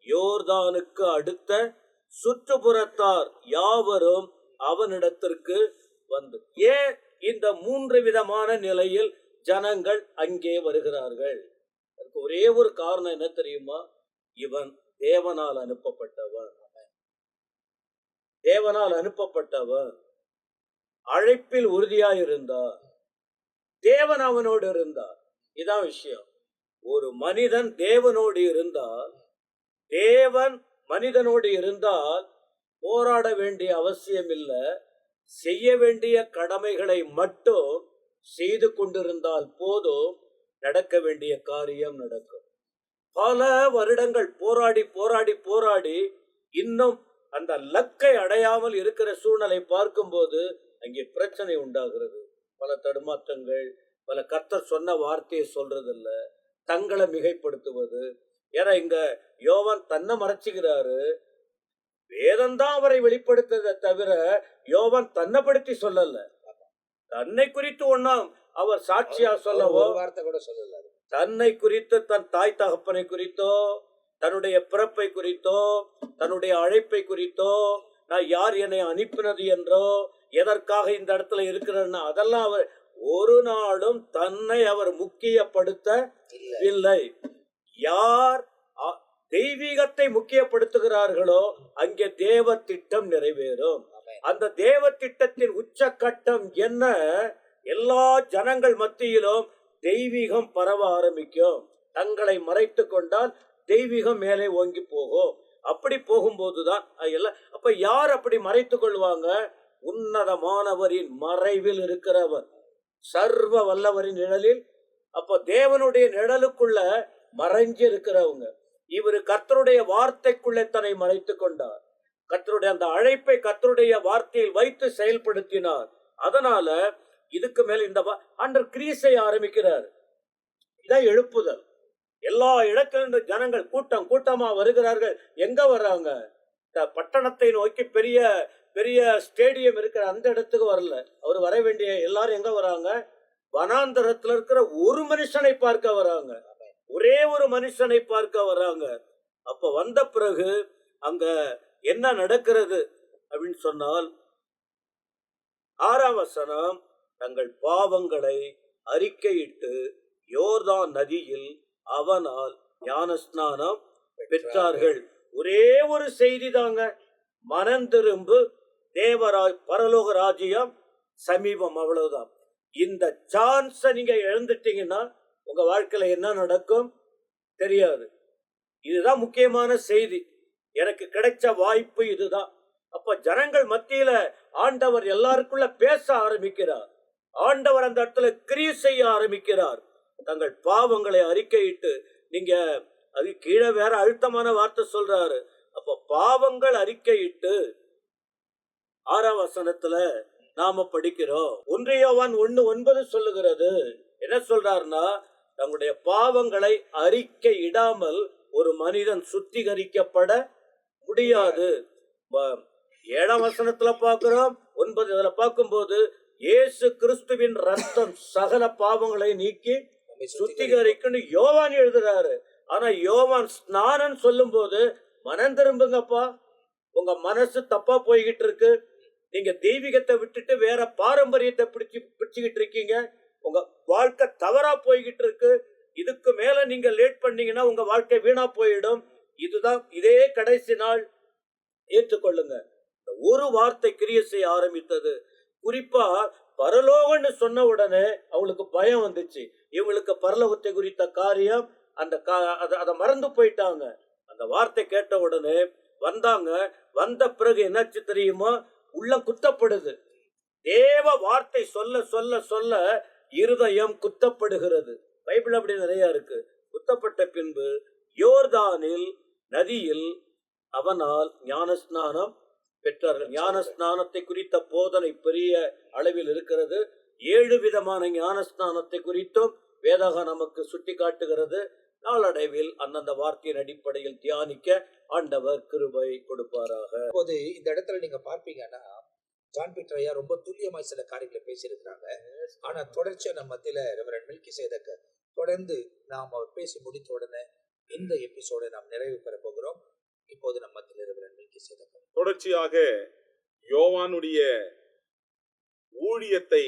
யோர்தானுக்கு அடுத்த சுற்றுப்புறத்தார் யாவரும் அவனிடத்திற்கு வந்து. ஏன் இந்த 3 விதமான நிலையில் ஜனங்கள் அங்கே வருகிறார்கள்? அதுக்கு ஒரே ஒரு காரணம் என்ன தெரியுமா? இவன் தேவனால் அனுப்பப்பட்டவன். தேவனால் அனுப்பப்பட்டவன் அழைப்பில் உறுதியாயிருந்தார், தேவன் அவனோடு இருந்தார். இதான் விஷயம். ஒரு மனிதன் தேவனோடு இருந்தால், தேவன் மனிதனோடு இருந்தால் போராட வேண்டிய அவசியம் இல்லை. செய்ய வேண்டிய கடமைகளை மட்டும் செய்து கொண்டிருந்தால் போதும், நடக்க வேண்டிய காரியம் நடக்கும். பல வருடங்கள் போராடி போராடி போராடி இன்னும் அந்த லக்கை அடையாமல் இருக்கிற சூழ்நிலை பார்க்கும்போது அங்கே பிரச்சனை உண்டாகிறது. பல தடுமாற்றங்கள், பல கர்த்தர் சொன்ன வார்த்தையை சொல்றதில்ல, தங்களை மிகைப்படுத்துவது. ஏன்னா இங்க யோவான் தன்னை மறைச்சுக்கிறாரு, வேதம்தான் அவரை வெளிப்படுத்ததை தவிர யோவான் தன்னைப்படுத்தி சொல்லல. தன்னை குறித்து ஒண்ணாம் அவர் சாட்சியா சொல்லவோ வார்த்தை கூட சொல்லல. தன்னை குறித்து, தன் தாய் தகப்பனை குறித்தோ, தன்னுடைய பிறப்பை குறித்தோ, தன்னுடைய அழைப்பை குறித்தோ, நான் யார் என்னை அனுப்பினது என்றோ, எதற்காக இந்த இடத்துல இருக்கிறேன்னா அதெல்லாம் அவர் ஒரு நாளும் தன்னை அவர் முக்கியப்படுத்த இல்லை. யார் தெய்வீகத்தை முக்கியப்படுத்துகிறார்களோ அங்கே தேவ திட்டம் நிறைவேறும். அந்த தேவ திட்டத்தின் உச்சகட்டம் என்ன? எல்லா ஜனங்கள் மத்தியிலும் தெய்வீகம் பரவ ஆரம்பிக்கும். தங்களை மறைத்து கொண்டால் தெய்வீகம் மேலே ஓங்கி போகும். அப்படி போகும்போதுதான் எல்லாம். அப்ப யார் அப்படி மறைத்து கொள்வாங்க? உன்னதமானவரின் மறைவில் இருக்கிறவர், சர்வ வல்லவரின் நிழலில். அப்ப தேவனுடைய நிழலுக்குள்ள மறைஞ்சு இருக்கிறவங்க. இவர் கர்த்தருடைய வார்த்தைக்குள்ளே தன்னை மறைத்து கொண்டார். கர்த்தருடைய அந்த அழைப்பை கர்த்தருடைய வார்த்தையில் வைத்து செயல்படுத்தினார். அதனால இதுக்கு மேல இந்த ஆண்டவர் கிரியை செய்ய ஆரம்பிக்கிறார். இதான் எழுப்புதல். எல்லா இடத்திலிருந்து ஜனங்கள் கூட்டம் கூட்டமா வருகிறார்கள். எங்க வர்றாங்க? பட்டணத்தை நோக்கி பெரிய பெரிய ஸ்டேடியம் இருக்கிற அந்த இடத்துக்கு வரல. அவர் வர வேண்டிய எல்லாரும் எங்க வராங்க? வனாந்தரத்துல இருக்கிற ஒரு மனுஷனை பார்க்க வராங்க. ஒரே ஒரு மனுஷனை பார்க்க வராங்க. அப்ப வந்த பிறகு அங்க என்ன நடக்கிறது அப்படின்னு சொன்னால், 6ஆம் வசனம், தங்கள் பாவங்களை அறிக்கையிட்டு யோர்தான் நதியில் அவனால் ஞானஸ்நானம் பெற்றார்கள். ஒரே ஒரு செய்தி தாங்க, மனம் திரும்பு, தேவராஜ் பரலோக ராஜ்யம் சமீபம். அவ்வளவுதான். இந்த சான்ஸை நீங்க இழந்துட்டீங்கன்னா உங்க வாழ்க்கையில என்ன நடக்கும் தெரியாது. இதுதான் முக்கியமான செய்தி. எனக்கு கிடைச்ச வாய்ப்பு இதுதான். அப்ப ஜனங்கள் மத்தியில ஆண்டவர் எல்லாருக்குள்ள பேச ஆரம்பிக்கிறார். ஆண்டவர் அந்த இடத்துல கிரியை செய்ய ஆரம்பிக்கிறார். தங்கள் பாவங்களை அறிக்கையிட்டு, நீங்க அது கீழே வேற அழுத்தமான வார்த்தை சொல்றாரு. அப்ப பாவங்கள் அறிக்கையிட்டு 6ஆம் வசனத்துல நாம படிக்கிறோம். 1 யோவான் 1:9 சொல்லுகிறது. என்ன சொல்றாருன்னா, தங்களுடைய பாவங்களை அறிக்கை இடாமல் ஒரு மனிதன் சுத்திகரிக்கப்பட முடியாது. 7ஆம் வசனத்துல பார்க்கிறோம். 9 பார்க்கும்போது, இயேசு கிறிஸ்துவின் ரத்தம் சகல பாவங்களை நீக்கி சுத்திகரிக்கணும் யோவான் எழுதுறாரு. ஆனா யோவான் ஸ்நானன் சொல்லும் போது மனம் திரும்புங்கப்பா, உங்க மனசு தப்பா போய்கிட்டு இருக்கு, நீங்க தெய்வீகத்தை விட்டுட்டு வேற பாரம்பரியத்தை பிடிச்சுக்கிட்டு இருக்கீங்க, உங்க வாழ்க்கை தவறா போய்கிட்டு இருக்கு, இதுக்கு மேல நீங்க லேட் பண்ணீங்கன்னா உங்க வாழ்க்கை வீணா போயிடும், இதுதான் இதே கடைசி நாள், ஏற்றுக்கொள்ளுங்க. ஒரு வார்த்தை கிரியை செய்ய ஆரம்பித்தது. குறிப்பா பரலோகம்னு சொன்ன உடனே அவங்களுக்கு பயம் வந்துச்சு. இவங்களுக்கு பரலோகத்தை குறித்த காரியம் அதை மறந்து போயிட்டாங்க. அந்த வார்த்தை கேட்ட உடனே வந்தாங்க. வந்த பிறகு என்னாச்சு தெரியுமா? உள்ள குத்தப்படுது. தேவ வார்த்தை சொல்ல சொல்ல சொல்ல இருதயம் குத்தப்படுகிறது. பைபிள் அப்படி நிறைய இருக்கு. குத்தப்பட்ட பின்பு யோர்தானில் நதியில் அவனால் ஞானஸ்நானம் பெற்றார்கள். ஞானஸ்நானத்தை குறித்த போதனை பெரிய அளவில் இருக்கிறது. 7 விதமான ஞானஸ்நானத்தை குறித்தும் வேதகம் நமக்கு சுட்டி காட்டுகிறது. நாளடைவில் அந்தந்த வார்த்தையின் அடிப்படையில் தியானிக்க ஆண்டவர் கிருபை கொடுப்பாராக. இப்போது இந்த இடத்துல நீங்க பார்ப்பீங்கன்னா ஜான் பீட்டர் ஐயா ரொம்ப துல்லியமாய் சில காரியங்களை பேசியிருக்கிறாங்க. ஆனா தொடர்ச்சியா நம்ம மத்தியில ரெவரண்ட் மெல்கிசேதேக் தொடர்ந்து நாம் பேசி முடித்த உடனே இந்த எபிசோடை நாம் நிறைவு பெற போகிறோம். இப்போது நம்ம மத்தியில ரெவரண்ட் மெல்கிசேதேக் தொடர்ச்சியாக யோவானுடைய ஊழியத்தை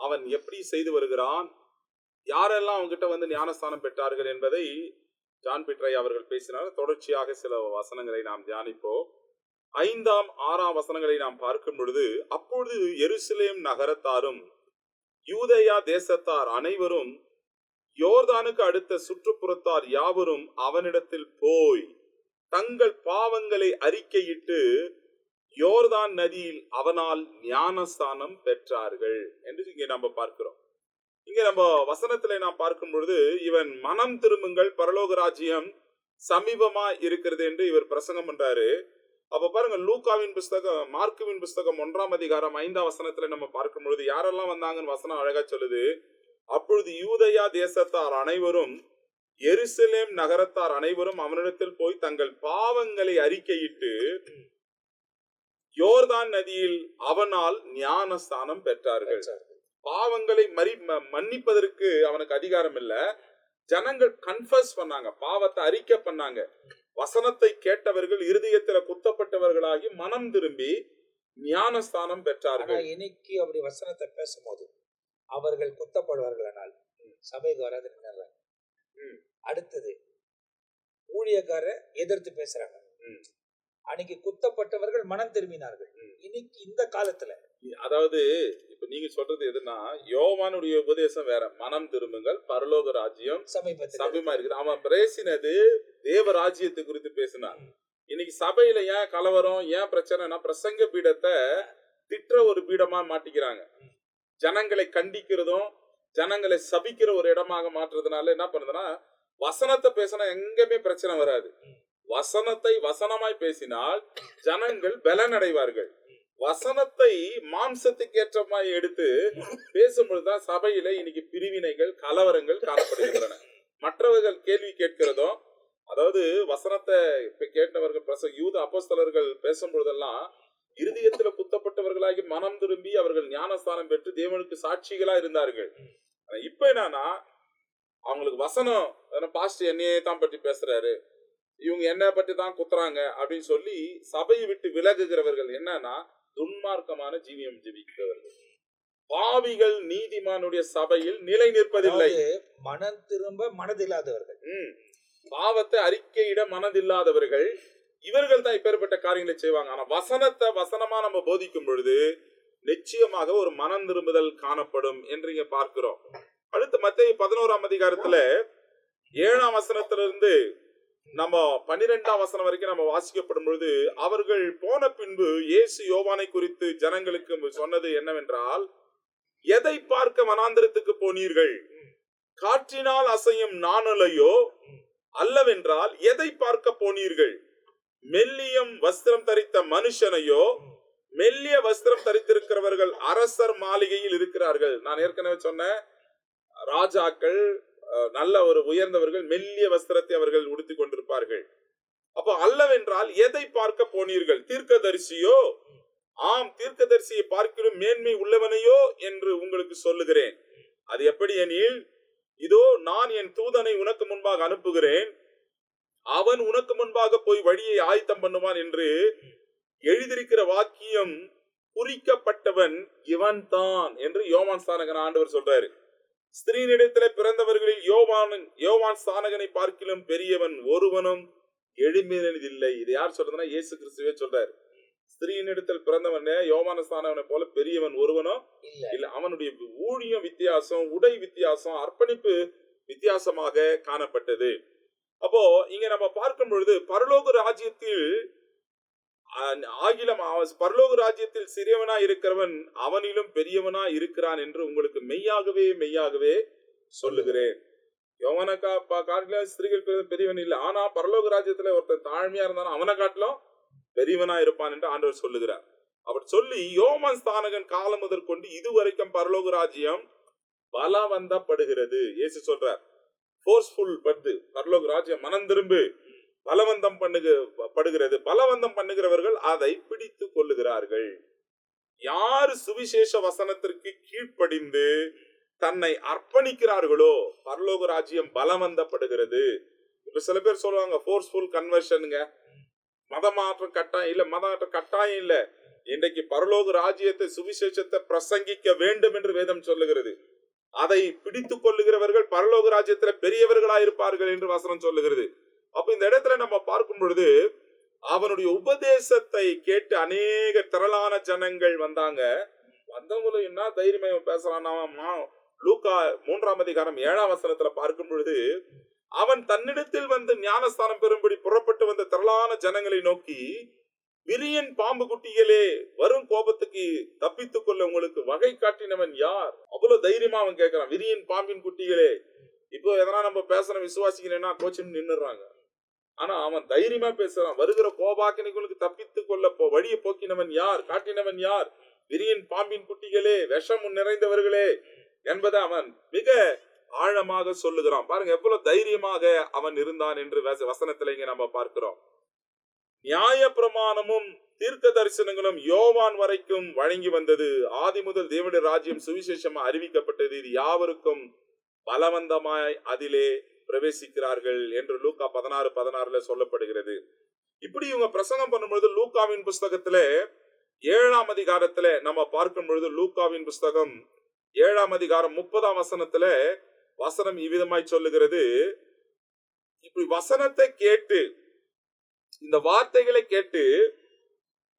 அவன் எப்படி செய்து வருகிறான், யாரெல்லாம் அவங்கிட்ட வந்து ஞானஸ்தானம் பெற்றார்கள் என்பதை ஜான் பீட்டர் ஐயா அவர்கள் பேசினார். தொடர்ச்சியாக சில வசனங்களை நாம் தியானிப்போம். 5ஆம் 6ஆம் வசனங்களை நாம் பார்க்கும் பொழுது, அப்பொழுது எருசலேம் நகரத்தாரும் யூதேயா தேசத்தார் அனைவரும் யோர்தானுக்கு அடுத்த சுற்றுப்புறத்தார் யாவரும் அவனிடத்தில் போய் தங்கள் பாவங்களை அறிக்கையிட்டு யோர்தான் நதியில் அவனால் ஞானஸ்தானம் பெற்றார்கள் என்று இங்கே நம்ம பார்க்கிறோம். இங்க நம்ம வசனத்துல நாம் பார்க்கும் பொழுது, இவன் மனம் திரும்புங்கள், பரலோக ராஜ்யம் சமீபமா இருக்கிறது என்று இவர் பிரசங்கம் பண்றாரு. அப்ப பாருங்க, லூக்காவின் புஸ்தகம், மார்க்குவின் புஸ்தகம் 1ஆம் அதிகாரம் 5ஆம் வசனத்துல நம்ம பார்க்கும் பொழுது யாரெல்லாம் வந்தாங்கன்னு வசனம் அழகா சொல்லுது. அப்பொழுது யூதேயா தேசத்தார் அனைவரும் எருசலேம் நகரத்தார் அனைவரும் அவனிடத்தில் போய் தங்கள் பாவங்களை அறிக்கையிட்டு யோர்தான் நதியில் அவனால் ஞானஸ்தானம் பெற்றார்கள். பாவங்களை மன்னிப்பதற்கு அவனுக்கு அதிகாரம் இல்ல. ஜனங்கள் கன்ஃபஸ் பண்ணாங்க, பாவத்தை அறிக்கை பண்ணாங்க. வசனத்தை கேட்டவர்கள் இருதயத்துல குத்தப்பட்டவர்களாகி மனம் திரும்பி ஞானஸ்தானம் பெற்றார்கள். இன்னைக்கு அப்படி வசனத்தை பேசும்போது அவர்கள் குத்தப்படுவார்களானால் சபைக்கு வராது. அடுத்தது ஊழியக்காரரை எதிர்த்து பேசுறாங்க. அன்னைக்கு குத்தப்பட்டவர்கள் மனம் திரும்பினார்கள். இன்னைக்கு இந்த காலத்துல, அதாவது இப்ப நீங்க சொல்றது எதுனா, யோவானுடைய உபதேசம் வேற, மனம் திரும்புங்கள், பரலோக ராஜ்யம் சமீபமா இருக்குது. அவன் பேசினது தேவ ராஜ்யத்தை குறித்து பேசினான். இன்னைக்கு சபையில ஏன் கலவரம், ஏன் பிரச்சனைனா, பிரசங்க பீடத்தை திட்டுற ஒரு பீடமா மாட்டிக்கிறாங்க. ஜனங்களை கண்டிக்கிறதும் ஜனங்களை சபிக்கிற ஒரு இடமாக மாற்றுறதுனால என்ன பண்ணுதுன்னா, வசனத்தை பேசினா எங்கேயுமே பிரச்சனை வராது. வசனத்தை வசனமாய் பேசினால் ஜனங்கள் பலனடைவார்கள். வசனத்தை மாம்சத்துக்கு ஏற்றமாய் எடுத்து பேசும்பொழுதுதான் சபையில இன்னைக்கு பிரிவினைகள், கலவரங்கள் காணப்படுகின்றன. மற்றவர்கள் கேள்வி கேட்கிறதும், அதாவது வசனத்தை கேட்டவர்கள் யூத அப்போஸ்தலர்கள் பேசும் பொழுதெல்லாம் இருதயத்துல குத்தப்பட்டவர்களாகி மனம் திரும்பி அவர்கள் ஞானஸ்தானம் பெற்று தேவனுக்கு சாட்சிகளா இருந்தார்கள். இப்ப என்னன்னா, அவங்களுக்கு வசனம், பாஸ்டர் என்னையே தான் பற்றி பேசுறாரு, இவங்க என்ன பற்றி தான் குத்துறாங்க அப்படின்னு சொல்லி சபையை விட்டு விலகுகிறவர்கள் என்னன்னா, துன்மார்க்கமான ஜீவியம் ஜீவிக்கிறவர்கள். பாவிகள் நீதிமானுடைய சபையில் நிலை நிற்பதில்லை. மனம் திரும்ப மனதில்லாதவர்கள், பாவத்தை அறிக்கையிட மனதில்லாதவர்கள், இவர்கள் தான் இப்பேற்பட்ட காரியங்களை செய்வாங்க. ஆனா வசனத்தை வசனமா நம்ம போதிக்கும் பொழுது நிச்சயமாக ஒரு மனம் திரும்புதல் காணப்படும் என்று இங்க பார்க்கிறோம். அடுத்து மத்தேயு 11ஆம் அதிகாரத்துல 7ஆம் வசனத்திலிருந்து நம்ம 12ஆம் வசனம் வரைக்கும் நம்ம வாசிக்கப்படும் பொழுது, அவர்கள் போன பின்பு இயேசு யோவானை குறித்து ஜனங்களுக்கு சொன்னது என்னவென்றால், எதை பார்க்க வனாந்திரத்துக்கு போனீர்கள்? காற்றினால் அசையும் நாணலையோ? அல்லவென்றால் எதை பார்க்க போனீர்கள்? மெல்லியம் வஸ்திரம் தரித்த மனுஷனையோ? மெல்லிய வஸ்திரம் தரித்திருக்கிறவர்கள் அரசர் மாளிகையில் இருக்கிறார்கள். நான் ஏற்கனவே சொன்ன ராஜாக்கள், நல்ல ஒரு உயர்ந்தவர்கள் மெல்லிய வஸ்திரத்தை அவர்கள் உடுத்திக் கொண்டிருப்பார்கள். அப்போ அல்லவென்றால் எதை பார்க்க போனீர்கள்? தீர்க்கதரிசியோ? ஆம், தீர்க்கதரிசியை பார்க்கிலும் மேன்மை உள்ளவனையோ என்று உங்களுக்கு சொல்லுகிறேன். அது எப்படி எனில், இதோ நான் என் தூதனை உனக்கு முன்பாக அனுப்புகிறேன். அவன் உனக்கு முன்பாக போய் வழியை ஆயத்தம் பண்ணுவான் என்று எழுதியிருக்கிற வாக்கியம் குறிக்கப்பட்டவன் இவன் தான் என்று யோவான் ஸ்நானகன் ஆண்டவர் சொல்றாரு. ஸ்திரீனிடத்திலே பிறந்தவர்களில் யோவான் ஸ்நானகனை பார்க்கிலும் பெரியவன் ஒருவனும் எழும்பினதில்லை. இது யார் சொல்றதுன்னா இயேசு கிறிஸ்துவே சொல்றாரு. ஸ்திரீனிடத்தில் பிறந்தவன் யோவான் ஸ்நானகனை போல பெரியவன் ஒருவனும் இல்ல. அவனுடைய ஊழியம் வித்தியாசம், உடை வித்தியாசம், அர்ப்பணிப்பு வித்தியாசமாக காணப்பட்டது. அப்போ இங்க நம்ம பார்க்கும் பொழுது பரலோக ராஜ்யத்தில் பரலோக ராஜ்யத்தில் சிறியவனா இருக்கிறவன் அவனிலும் பெரியவனா இருக்கிறான் என்று உங்களுக்கு மெய்யாகவே மெய்யாகவே சொல்லுகிறேன். யோவானை காட்டிலும் ஸ்திரீகள் பெரியவன் இல்லை, ஆனா பரலோக ராஜ்யத்துல ஒருத்தன் தாழ்மையா இருந்தாலும் அவனை காட்டிலும் பெரியவனா இருப்பான் என்று ஆண்டவர் சொல்லுகிறார். அப்படி சொல்லி யோவான் ஸ்நானகன் காலம் முதற்கொண்டு இதுவரைக்கும் பரலோக ராஜ்யம் பலவந்தப்படுகிறது. இயேசு சொல்றார், போர்ஸ்ஃபுல் படுது பரலோக ராஜ்யம் மனம் திரும்பு பலவந்தம் படுகிறது. பலவந்தம் பண்ணுகிறவர்கள் அதை பிடித்து கொள்ளுகிறார்கள். யார் சுவிசேஷ வசனத்திற்கு கீழ்ப்படிந்து தன்னை அர்ப்பணிக்கிறார்களோ பரலோக ராஜ்யம் பலவந்தப்படுகிறது. இப்ப சில பேர் சொல்லுவாங்க போர்ஸ்ஃபுல் கன்வர்ஷனுங்க, மதமாற்றம் கட்டாயம் இல்ல, மதமாற்றம் கட்டாயம் இல்ல. இன்றைக்கு பரலோக ராஜ்யத்தை சுவிசேஷத்தை பிரசங்கிக்க வேண்டும் என்று வேதம் சொல்லுகிறது. அதை பிடித்துக் கொள்ளுகிறவர்கள் பரலோக ராஜ்யத்துல பெரியவர்களாயிருப்பார்கள் என்று வசனம் சொல்லுகிறது. அப்ப இந்த இடத்துல நம்ம பார்க்கும் பொழுது அவனுடைய உபதேசத்தை கேட்டு அநேக திரளான ஜனங்கள் வந்தாங்க. வந்தவங்களும் என்ன தைரியமா பேசலாம். லூக்கா 3:7 பார்க்கும் பொழுது அவன் தன்னிடத்தில் வந்து ஞானஸ்தானம் பெறும்படி புறப்பட்டு வந்த திரளான ஜனங்களை நோக்கி, விரியன் பாம்பு குட்டிகளே, வரும் கோபத்துக்கு தப்பித்துக் கொள்ள உங்களுக்கு வகை காட்டினவன் யார்? அவ்வளவு தைரியமா அவன் கேட்கிறான், விரியன் பாம்பின் குட்டிகளே. இப்போ எதனா நம்ம பேசுற விசுவாசிக்கிறேன்னா கோச்சின்னு நின்னுறாங்க. ஆனா அவன் தைரியமா பேசுறான், வருகிற கோபாக்கினைகளுக்கு தப்பித்துக் கொள்ள வழியை போக்கினவன் யார், காட்டினவன் யார்? விரியன் பாம்பின் குட்டிகளே, விஷம் நிறைந்தவர்களே என்பதை அவன் மிக ஆழமாக சொல்லுகிறான். பாருங்க எவ்வளவு தைரியமாக அவன் இருந்தான் என்று வசனத்துல இங்க நம்ம பார்க்கிறோம். நியாய பிரமாணமும் தீர்க்க தரிசனங்களும் யோவான் வரைக்கும் வழங்கி வந்தது. ஆதி முதல் தேவனுடைய ராஜ்யம் சுவிசேஷமா அறிவிக்கப்பட்டது. இது யாவருக்கும் பலவந்தமாய் அதிலே பிரவேசிக்கிறார்கள் என்று லூக்கா 16:16 சொல்லப்படுகிறது. இப்படி இவங்க பிரசங்கம் பண்ணும்பொழுது லூக்காவின் புஸ்தகத்துல 7ஆம் அதிகாரத்துல நம்ம பார்க்கும் பொழுது, லூக்காவின் புஸ்தகம் 7ஆம் அதிகாரம் 30ஆம் வசனத்துல வசனம் இவ்விதமாய் சொல்லுகிறது. இப்படி வசனத்தை கேட்டு, இந்த வார்த்தைகளை கேட்டு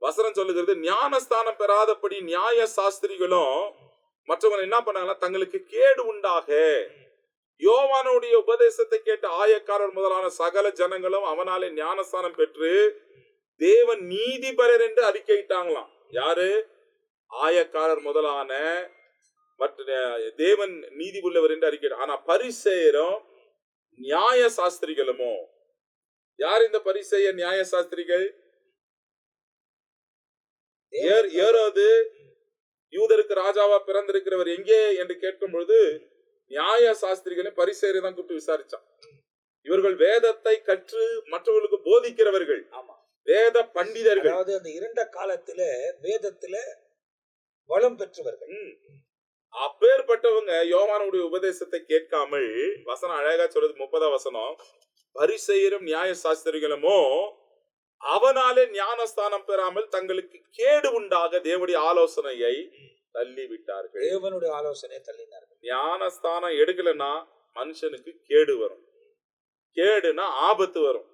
வசனம் சொல்லுகிறது, ஞானஸ்தானம் பெறாதபடி நியாய சாஸ்திரிகளும் மற்றவங்க என்ன பண்ணாங்களா, தங்களுக்கு கேடு உண்டாக யோவானுடைய உபதேசத்தை கேட்டு ஆயக்காரர் முதலான சகல ஜனங்களும் அவனாலே ஞானஸ்தானம் பெற்று தேவன் நீதிபரர் என்று அறிக்கையிட்டாங்களாம். யாரு? ஆயக்காரர் முதலான மற்ற தேவன் நீதி உள்ளவர் என்று அறிக்கை. ஆனா பரிசேயரும் நியாய சாஸ்திரிகளுமோ, யார் இந்த பரிசேய நியாய சாஸ்திரிகள்? ஏரோது யூதருக்கு ராஜாவா பிறந்திருக்கிறவர் எங்கே என்று கேட்கும் பொழுது நியாய சாஸ்திரிகளை பரிசேயரை தான் கூப்பிட்டு விசாரிச்சான். இவர்கள் வேதத்தை கற்று மற்றவர்களுக்கு போதிக்கிறவர்கள், வேத பண்டிதர்கள். அதாவது அந்த இருண்ட காலத்துல வேதத்துல வளம் பெற்றவர்கள். அப்பேற்பட்டவங்க யோவானுடைய உபதேசத்தை கேட்காமல், வசனம் அழகா சொல்றது 30ஆம் வசனம், பரிசேயரும் நியாய சாஸ்திரிகளுமோ அவனாலே ஞானஸ்தானம் பெறாமல் தங்களுக்கு கேடு உண்டாக தேவனுடைய ஆலோசனையை தள்ளி விட்டார்கள். தேவனுடைய ஆலோசனையை தள்ளினார்கள். ஞானஸ்தானம் எடுக்கலன்னா மனுஷனுக்கு கேடு வரும், கேடுனா ஆபத்து வரும்.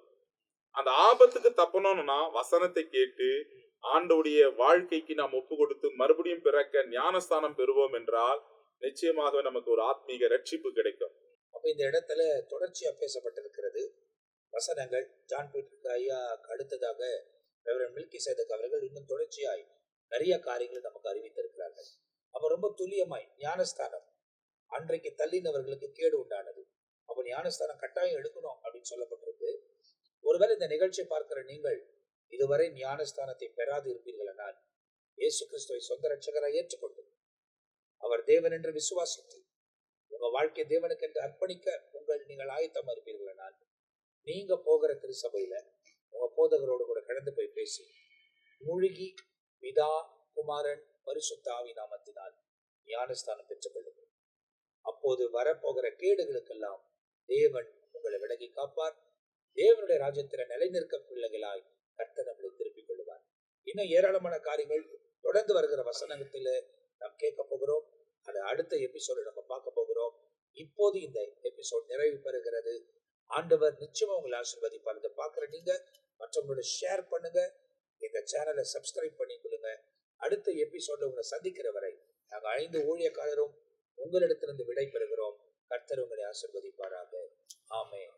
அந்த ஆபத்துக்கு தப்பணும்னா வசனத்தை கேட்டு ஆண்டவுடைய வாழ்க்கைக்கு நாம் ஒப்பு கொடுத்து மறுபடியும் பிறக்க ஞானஸ்தானம் பெறுவோம் என்றால் நிச்சயமாக நமக்கு ஒரு ஆத்மீக ரட்சிப்பு கிடைக்கும். அப்ப இந்த இடத்துல தொடர்ச்சியா பேசப்பட்டிருக்கிறது வசனங்கள். ஜான் பீட்டர் ஐயா அடுத்ததாக ரெவரண்ட் மெல்கிசேதேக் அவர்கள் இன்னும் தொடர்ச்சியாய் நிறைய காரியங்களை நமக்கு அறிவித்திருக்கிறார்கள். அப்ப ரொம்ப துல்லியமாய் ஞானஸ்தானம் அன்றைக்கு தள்ளினவர்களுக்கு கேடு உண்டானது. அப்ப ஞானஸ்தானம் கட்டாயம் எடுக்கணும் அப்படின்னு சொல்லப்பட்டிருக்கு. ஒருவேளை இந்த நிகழ்ச்சியை பார்க்கிற நீங்கள் இதுவரை ஞானஸ்தானத்தை பெறாது இருப்பீர்களானால், இயேசு கிறிஸ்துவை சொந்த ரட்சகராய் ஏற்றுக்கொண்டு அவர் தேவன் என்று விசுவாசித்து உங்க வாழ்க்கை தேவனுக்கு என்று அர்ப்பணிக்க நீங்கள் ஆயத்தமா இருப்பீர்களானால், நீங்க போகிற திருச்சபையில உங்க போதகரோடு கூட கடந்து போய் பேசி மூழ்கி பிதா குமாரன் பரிசுத்த ஆவி நாமத்தினால் ஞானஸ்தானம் பெற்றுக் கொள்ளுங்கள். அப்போது வரப்போகிற கேடுகளுக்கெல்லாம் தேவன் உங்களை விலகி காப்பார். தேவனுடைய ராஜ்யத்தில நிலைநிற்க பிள்ளைகளாய் கர்த்தர் நம்மளை திருப்பிக் கொள்வார். இன்னும் ஏராளமான காரியங்கள் தொடர்ந்து வருகிற வசனத்துல நாம் கேட்க போகிறோம். அது அடுத்த எபிசோடு நம்ம பார்க்க போகிறோம். இப்போது இந்த எபிசோட் நிறைவு பெறுகிறது. ஆண்டவர் நிச்சயமா உங்களை ஆசீர்வதிப்பார். இதை பார்க்குற நீங்க மற்றவங்களோட ஷேர் பண்ணுங்க. இந்த சேனலை சப்ஸ்கிரைப் பண்ணிக்கொள்ளுங்க. அடுத்த எபிசோட்ல உங்களை சந்திக்கிற வரை நாங்கள் 5 ஊழியக்காரரும் உங்களிடத்திலிருந்து விடை பெறுகிறோம். கர்த்தர் உங்களை ஆசீர்வதிப்பாராக. ஆமென்.